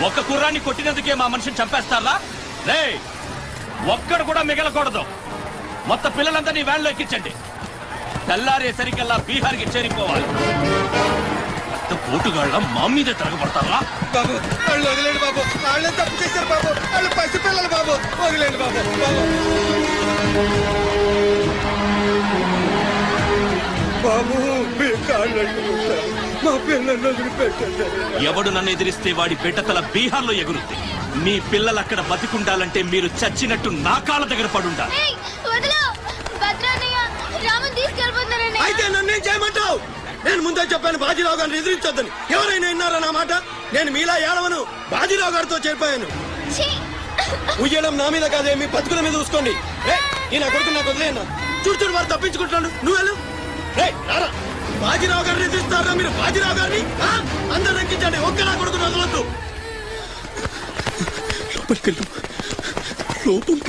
ఒక్క కుర్రాన్ని కొట్టినందుకే మా మనిషిని చంపేస్తారా? రే, ఒక్కడు కూడా మిగలకూడదు. మొత్తం పిల్లలందరినీ వ్యాన్లో ఎక్కించండి. తెల్లారేసరికల్లా బీహార్కి చేరిపోవాలి. పోటుగాళ్ళ మా మీదే తిరగబడతారా? బాబు వాళ్ళు వదిలేండి బాబు, వాళ్ళే తప్పు చేశారు బాబు, వాళ్ళు పసిపిల్లలు బాబు, వదిలేండి బాబు. బాబు మీ కాళ్ళండి, మా పిల్లల్ని వదిలిపెట్టండి. ఎవడు నన్ను ఎదిరిస్తే వాడి బిడ్డతల బీహార్లో ఎగురుద్ది. మీ పిల్లలు అక్కడ బతికుండాలంటే మీరు చచ్చినట్టు నా కాళ్ళ దగ్గర పడుండాలి. అయితే నన్నేం చేయమంటావు? నేను ముందే చెప్పాను బాజీరావు గారిని ఎదిరించొద్దని. ఎవరైనా విన్నారా నా మాట? నేను మీలా ఏడవను, బాజీరావు గారితో చేరిపోయాను. ఉయ్యడం నా మీద కాదే, మీ బతుకుల మీద చూసుకోండి. ఈ నా కొడుకు నాకు వదిలేనా? చూడు చూడు వారు తప్పించుకుంటున్నాడు, నువ్వు వెళ్ళు. బాజీరావు గారిని ఎదిరిస్తారా మీరు? బాజీరావు గారిని అందరు ఎక్కించండి, ఒక్క నా కొడుకు వదలొద్దు. లోపలికి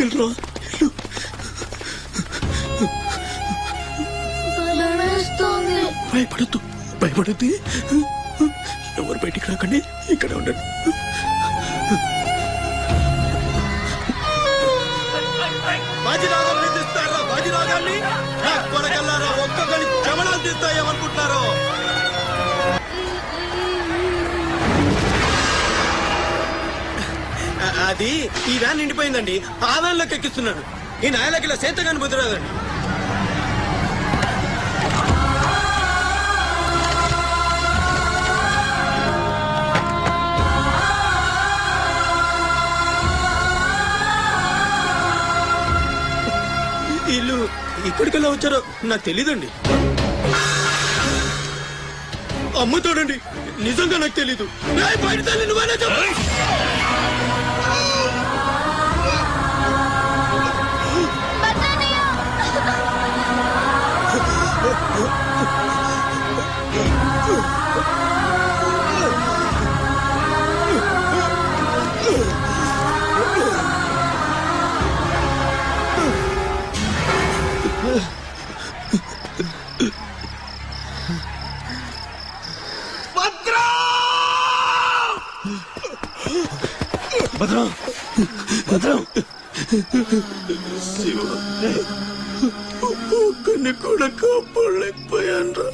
వెళ్ళరా. భయపడద్దు, భయపడద్దు. ఎవరు బయటికి రాకండి, ఇక్కడ ఉండండి. బాజీరావు గారిని తీస్తారా? బాజీరావు గారిని కొనగలరా? ఒక్కొక్కరి క్షమణాలు తీస్తాయేమనుకుంటున్నారో? అది ఈ వ్యాన్ నిండిపోయిందండి, ఆ వ్యాన్ లోకి ఎక్కిస్తున్నాడు. ఈ నాయలకి ఇలా సేతగాని బుద్ధిరాదండి. వీళ్ళు ఇక్కడికెలా వచ్చారో నాకు తెలీదండి. అమ్ముతాడండి, నిజంగా నాకు తెలీదు. బయట తల్లి నువ్వైనా చెప్పు. భద్రం, భద్రం, శివ ఒక్కడిని కూడా కాపాడలేకపోయాను.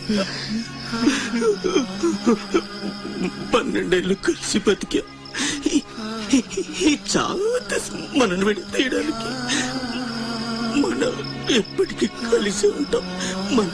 12 ఏళ్ళు కలిసి బతికా. ఈ చావు మనల్ని విడి తీయడానికి మనం ఎప్పటికీ కలిసి ఉంటాం. మన